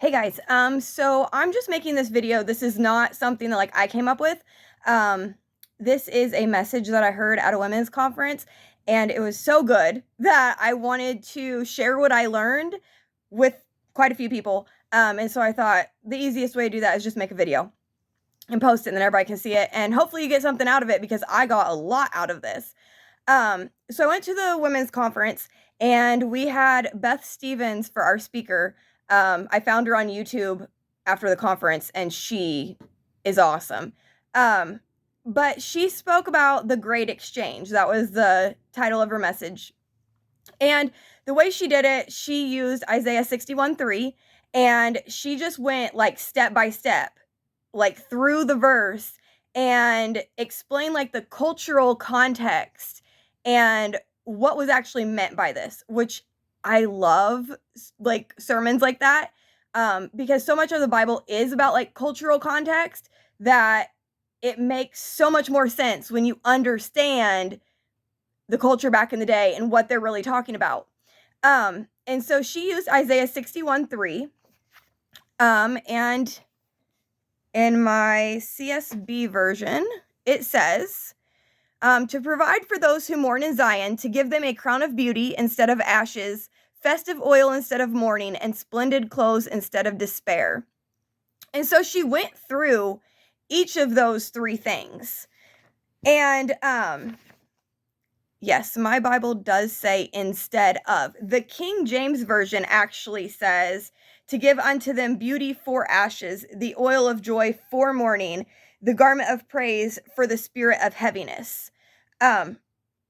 Hey guys, so I'm just making this video. This is not something that I came up with. Um, this is a message that I heard at a women's conference, and it was so good that I wanted to share what I learned with quite a few people. And so I thought the easiest way to do that is just make a video and post it, and then everybody can see it, and hopefully you get something out of it because I got a lot out of this. So I went to the women's conference, and we had Beth Stevens for our speaker. I found her on YouTube after the conference, and she is awesome. But she spoke about the Great Exchange. That was the title of her message. And the way she did it, she used Isaiah 61:3, and she just went step by step, through the verse, and explained the cultural context and what was actually meant by this, which I love sermons like that, because so much of the Bible is about cultural context that it makes so much more sense when you understand the culture back in the day and what they're really talking about. And so she used Isaiah 61:3, and in my CSB version, it says, to provide for those who mourn in Zion, to give them a crown of beauty instead of ashes, festive oil instead of mourning, and splendid clothes instead of despair. And so she went through each of those three things. And yes, my Bible does say instead of. The King James Version actually says, to give unto them beauty for ashes, the oil of joy for mourning, the garment of praise for the spirit of heaviness. And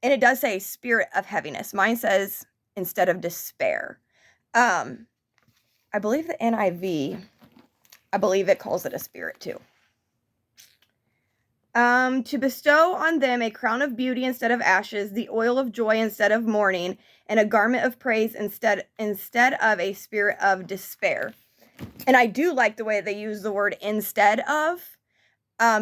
it does say spirit of heaviness. Mine says instead of despair. I believe the NIV, I believe it calls it a spirit too. To bestow on them a crown of beauty instead of ashes, the oil of joy instead of mourning, and a garment of praise instead of a spirit of despair. And I do like the way they use the word instead of,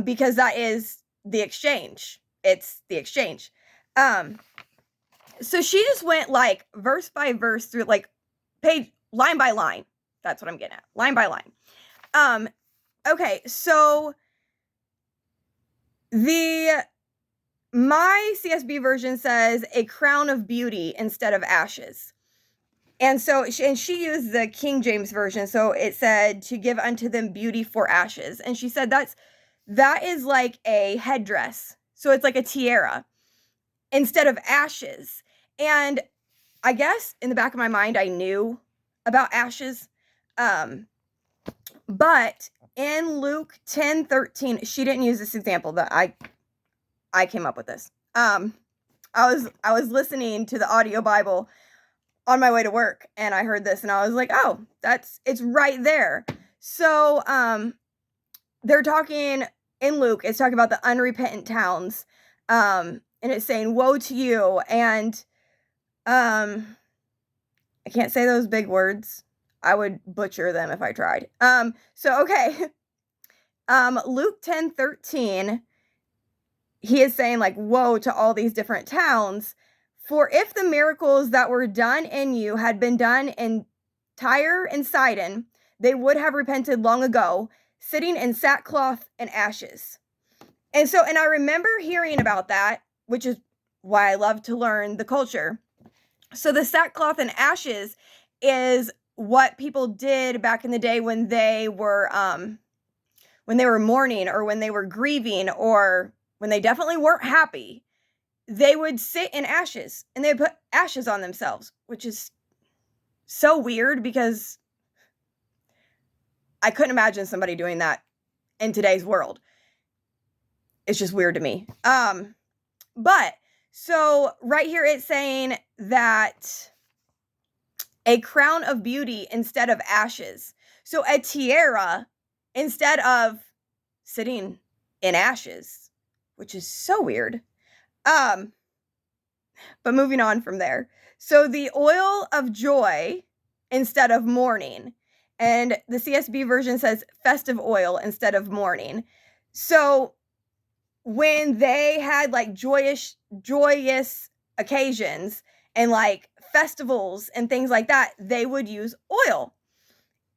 because that is the exchange. It's the exchange. So she just went verse by verse through page line by line. That's what I'm getting at. Line by line. Okay, so my CSB version says a crown of beauty instead of ashes. And so, she used the King James Version, so it said to give unto them beauty for ashes. And she said that is like a headdress. So it's like a tiara instead of ashes. And I guess in the back of my mind, I knew about ashes. But in Luke 10:13, she didn't use this example, but I came up with this. I was listening to the audio Bible on my way to work, and I heard this, and I was like, oh, it's right there. So, they're talking in Luke, it's talking about the unrepentant towns, and it's saying, woe to you, and, I can't say those big words. I would butcher them if I tried. Okay. Luke 10:13, he is saying woe to all these different towns. For if the miracles that were done in you had been done in Tyre and Sidon, they would have repented long ago, sitting in sackcloth and ashes. And I remember hearing about that, which is why I love to learn the culture. So the sackcloth and ashes is what people did back in the day when they were mourning, or when they were grieving, or when they definitely weren't happy. They would sit in ashes, and they would put ashes on themselves, which is so weird because I couldn't imagine somebody doing that in today's world. It's just weird to me. But so right here it's saying that a crown of beauty instead of ashes. So a tiara instead of sitting in ashes, which is so weird. But moving on from there. So the oil of joy instead of mourning. And the CSB version says festive oil instead of mourning. So when they had joyous occasions and festivals and things like that, they would use oil.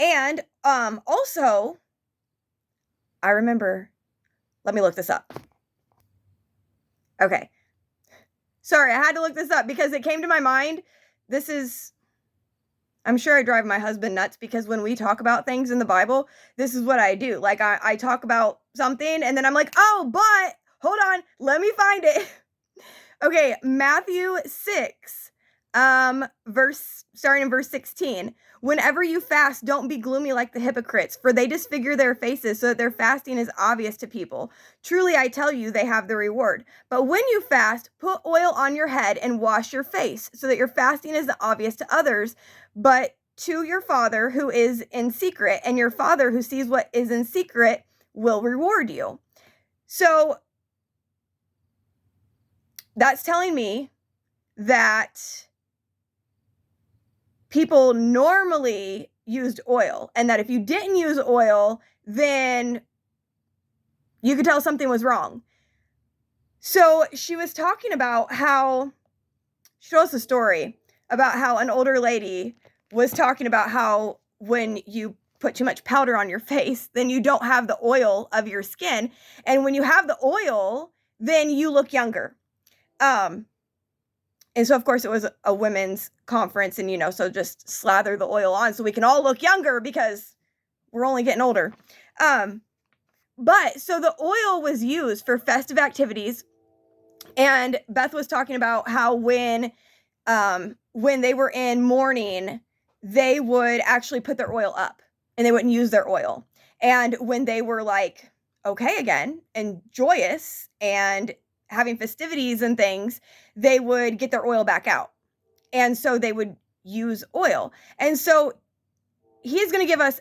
And also, I remember, let me look this up. Okay. Sorry, I had to look this up because it came to my mind. I'm sure I drive my husband nuts because when we talk about things in the Bible, this is what I do. Like I talk about something and then I'm like, oh, but hold on, let me find it. Okay, Matthew 6, starting in verse 16. Whenever you fast, don't be gloomy like the hypocrites, for they disfigure their faces so that their fasting is obvious to people. Truly, I tell you, they have the reward. But when you fast, put oil on your head and wash your face, so that your fasting is obvious to others, but to your Father who is in secret, and your Father who sees what is in secret will reward you. So that's telling me that people normally used oil, and that if you didn't use oil, then you could tell something was wrong. So she was talking about how, she told us a story about how an older lady was talking about how when you put too much powder on your face, then you don't have the oil of your skin. And when you have the oil, then you look younger. And so, of course, it was a women's conference and, so just slather the oil on so we can all look younger because we're only getting older. But so the oil was used for festive activities. And Beth was talking about how when they were in mourning, they would actually put their oil up and they wouldn't use their oil. And when they were like, okay again and joyous and having festivities and things, they would get their oil back out. And so they would use oil. And so he's going to give us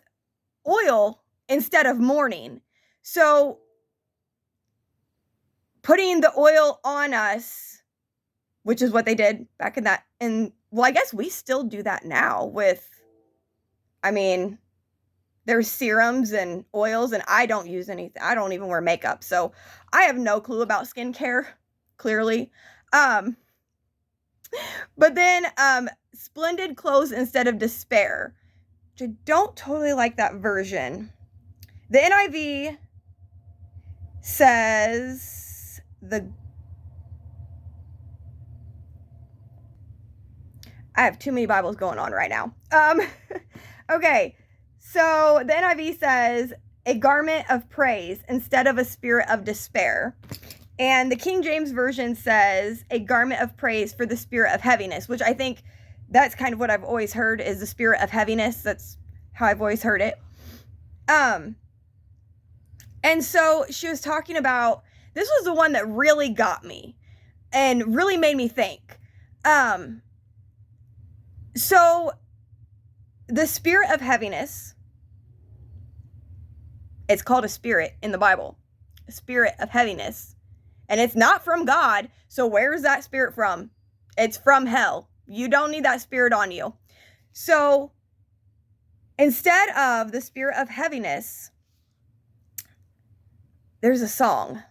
oil instead of mourning. So putting the oil on us, which is what they did back in that. And well, I guess we still do that now there's serums and oils, and I don't use anything. I don't even wear makeup. So I have no clue about skincare, clearly. But then splendid clothes instead of despair, which I don't totally like that version. The NIV says I have too many Bibles going on right now. Okay. So the NIV says a garment of praise instead of a spirit of despair. And the King James Version says a garment of praise for the spirit of heaviness, which I think that's kind of what I've always heard is the spirit of heaviness. That's how I've always heard it. And so she was talking about, this was the one that really got me and really made me think. So the spirit of heaviness, it's called a spirit in the Bible, a spirit of heaviness. And it's not from God. So where is that spirit from? It's from hell. You don't need that spirit on you. So instead of the spirit of heaviness, there's a song.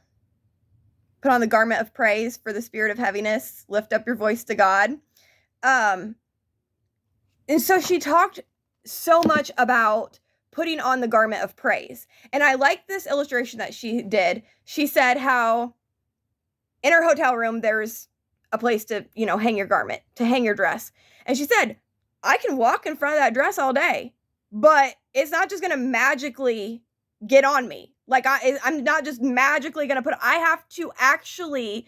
Put on the garment of praise for the spirit of heaviness. Lift up your voice to God. And so she talked so much about putting on the garment of praise. And I like this illustration that she did. She said how in her hotel room, there's a place to, hang your garment, to hang your dress. And she said, I can walk in front of that dress all day, but it's not just going to magically get on me. Like I'm not just magically going to I have to actually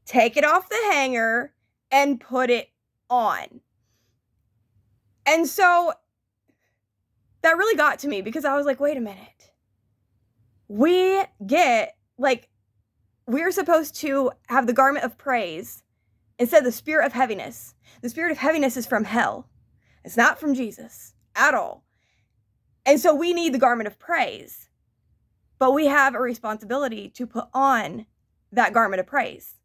take it off the hanger and put it on. And so that really got to me because I was like, wait a minute. We're supposed to have the garment of praise instead of the spirit of heaviness. The spirit of heaviness is from hell. It's not from Jesus at all. And so we need the garment of praise. But we have a responsibility to put on that garment of praise.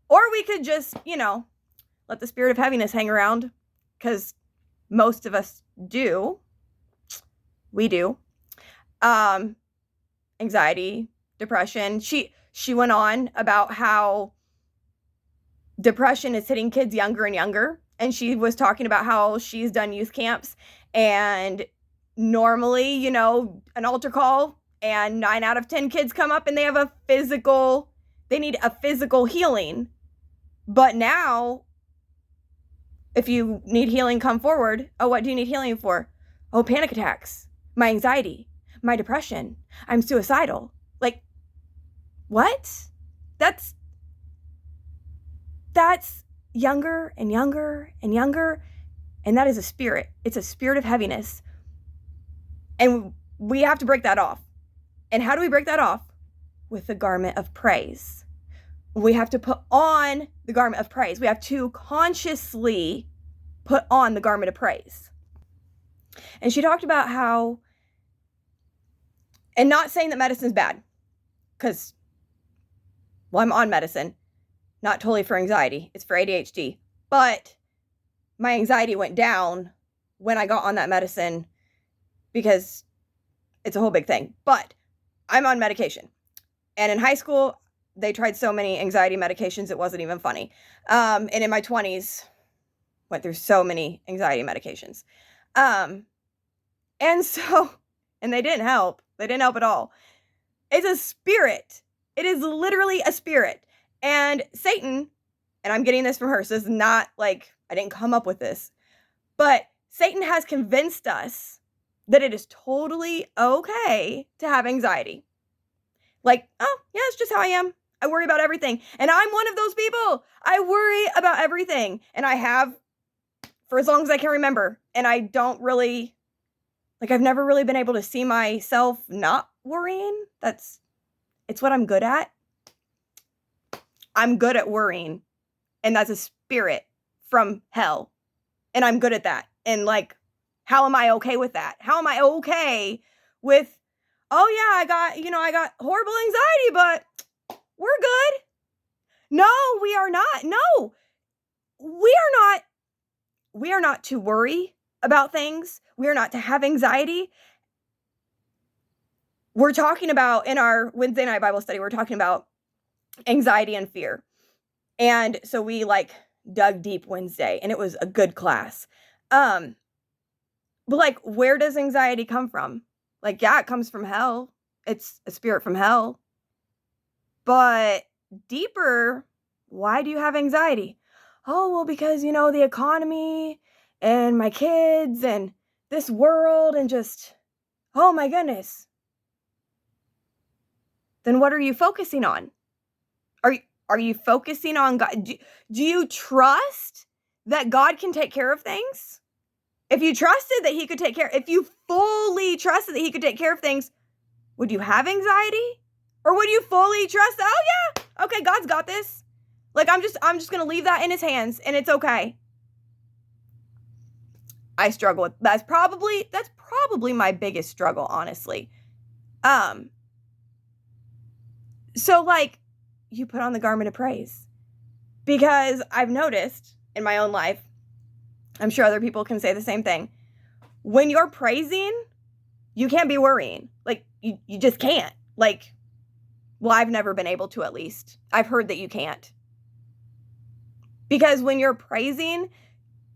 Or we could just, let the spirit of heaviness hang around, because most of us do. We do. Anxiety, depression. She went on about how depression is hitting kids younger and younger. And she was talking about how she's done youth camps and normally, you know, an altar call and 9 out of 10 kids come up and they have they need a physical healing. But now, if you need healing, come forward. Oh, what do you need healing for? Oh, panic attacks, my anxiety, my depression, I'm suicidal. Like, what? That's younger and younger and younger. And that is a spirit. It's a spirit of heaviness. And we have to break that off. And how do we break that off? With the garment of praise. We have to put on the garment of praise. We have to consciously put on the garment of praise. And she talked about how, and not saying that medicine's bad, because, well, I'm on medicine, not totally for anxiety, it's for ADHD. But my anxiety went down when I got on that medicine because it's a whole big thing. But I'm on medication. And in high school, they tried so many anxiety medications, it wasn't even funny. And in my 20s, went through so many anxiety medications. And so, and they didn't help. They didn't help at all. It's a spirit. It is literally a spirit. And Satan, and I'm getting this from her, so this is not like, I didn't come up with this, but Satan has convinced us that it is totally okay to have anxiety. Like, oh, yeah, it's just how I am. I worry about everything. And I'm one of those people. I worry about everything. And I have for as long as I can remember. And I don't really, like, I've never really been able to see myself not worrying. It's what I'm good at. I'm good at worrying. And that's a spirit from hell. And I'm good at that. And like, how am I okay with that? How am I okay with, oh yeah, I got horrible anxiety, but we're good. No, we are not. No, we are not to worry about things. We are not to have anxiety. We're talking about, in our Wednesday night Bible study, we're talking about anxiety and fear. And so we like dug deep Wednesday, and it was a good class. But like, where does anxiety come from? Like, yeah, it comes from hell. It's a spirit from hell. But deeper, why do you have anxiety? Oh, well, because, the economy and my kids and this world and just, oh my goodness. Then what are you focusing on? Are you focusing on God? Do you trust that God can take care of things? If you trusted that he could take care, if you fully trusted that he could take care of things, would you have anxiety? Or would you fully trust that, oh yeah, okay, God's got this. Like, I'm just going to leave that in his hands and it's okay. I struggle with, that's probably my biggest struggle, honestly. So like, you put on the garment of praise, because I've noticed in my own life, I'm sure other people can say the same thing. When you're praising, you can't be worrying. Like, you just can't. Like, well, I've never been able to, at least. I've heard that you can't. Because when you're praising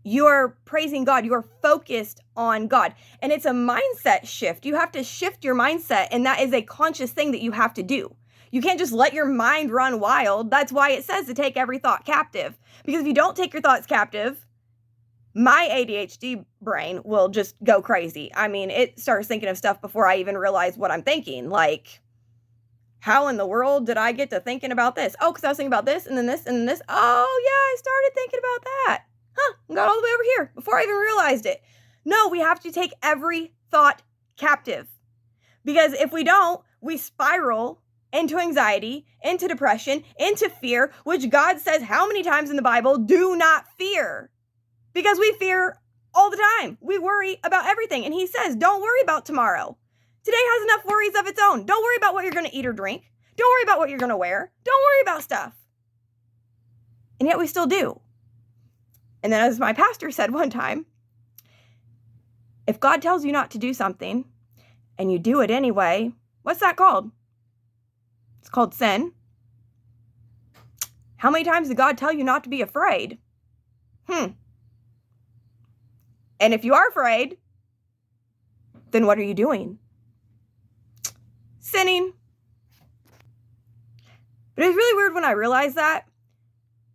God. You're focused on God. And it's a mindset shift. You have to shift your mindset, and that is a conscious thing that you have to do. You can't just let your mind run wild. That's why it says to take every thought captive. Because if you don't take your thoughts captive, my ADHD brain will just go crazy. I mean, it starts thinking of stuff before I even realize what I'm thinking. Like, how in the world did I get to thinking about this? Oh, because I was thinking about this and then this and then this. Oh, yeah, I started thinking about that. Got all the way over here before I even realized it. No, we have to take every thought captive. Because if we don't, we spiral into anxiety, into depression, into fear, which God says how many times in the Bible, do not fear. Because we fear all the time. We worry about everything. And he says, don't worry about tomorrow. Today has enough worries of its own. Don't worry about what you're going to eat or drink. Don't worry about what you're going to wear. Don't worry about stuff. And yet we still do. And then, as my pastor said one time, if God tells you not to do something and you do it anyway, what's that called? It's called sin. How many times did God tell you not to be afraid? And if you are afraid, then what are you doing? Sinning. But it was really weird when I realized that,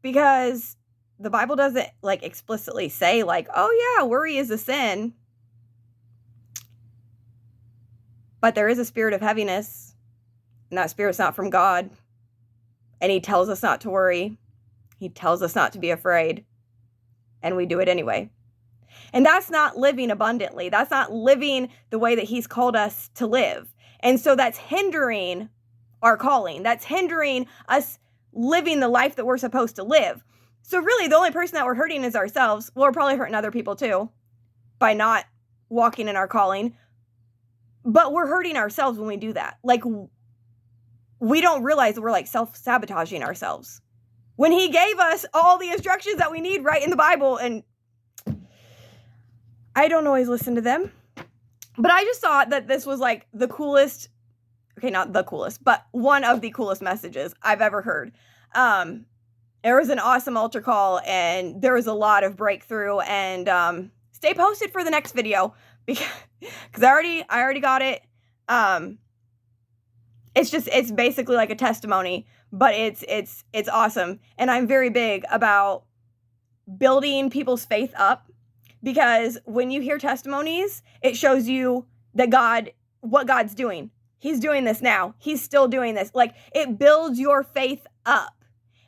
because the Bible doesn't like explicitly say like, oh yeah, worry is a sin. But there is a spirit of heaviness, and that spirit's not from God. And he tells us not to worry. He tells us not to be afraid. And we do it anyway. And that's not living abundantly. That's not living the way that he's called us to live. And so that's hindering our calling. That's hindering us living the life that we're supposed to live. So really, the only person that we're hurting is ourselves. Well, we're probably hurting other people too by not walking in our calling. But we're hurting ourselves when we do that. Like, we don't realize that we're like self-sabotaging ourselves when he gave us all the instructions that we need right in the Bible. And I don't always listen to them, but I just thought that this was like the coolest, okay, not the coolest, but one of the coolest messages I've ever heard. There was an awesome altar call, and there was a lot of breakthrough, and stay posted for the next video, because I already got it. It's basically like a testimony, but it's awesome. And I'm very big about building people's faith up, because when you hear testimonies, it shows you that what God's doing. He's doing this now. He's still doing this. Like, it builds your faith up.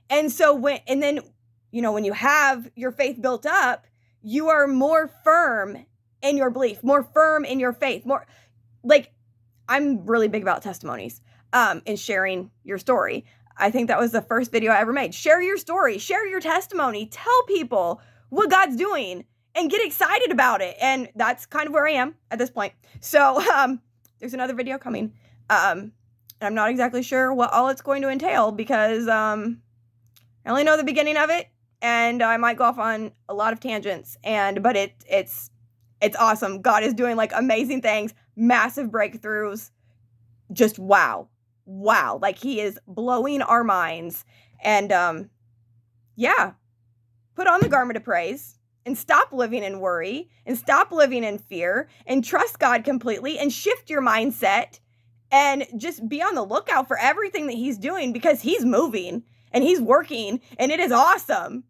And so when you have your faith built up, you are more firm in your belief, more firm in your faith, more like, I'm really big about testimonies, and sharing your story. I think that was the first video I ever made. Share your story, share your testimony, tell people what God's doing and get excited about it. And that's kind of where I am at this point. So, there's another video coming. And I'm not exactly sure what all it's going to entail, because, I only know the beginning of it, and I might go off on a lot of tangents, but it's awesome. God is doing like amazing things, massive breakthroughs. Just wow. Like, he is blowing our minds. And yeah, put on the garment of praise and stop living in worry and stop living in fear and trust God completely and shift your mindset and just be on the lookout for everything that he's doing, because he's moving and he's working, and it is awesome.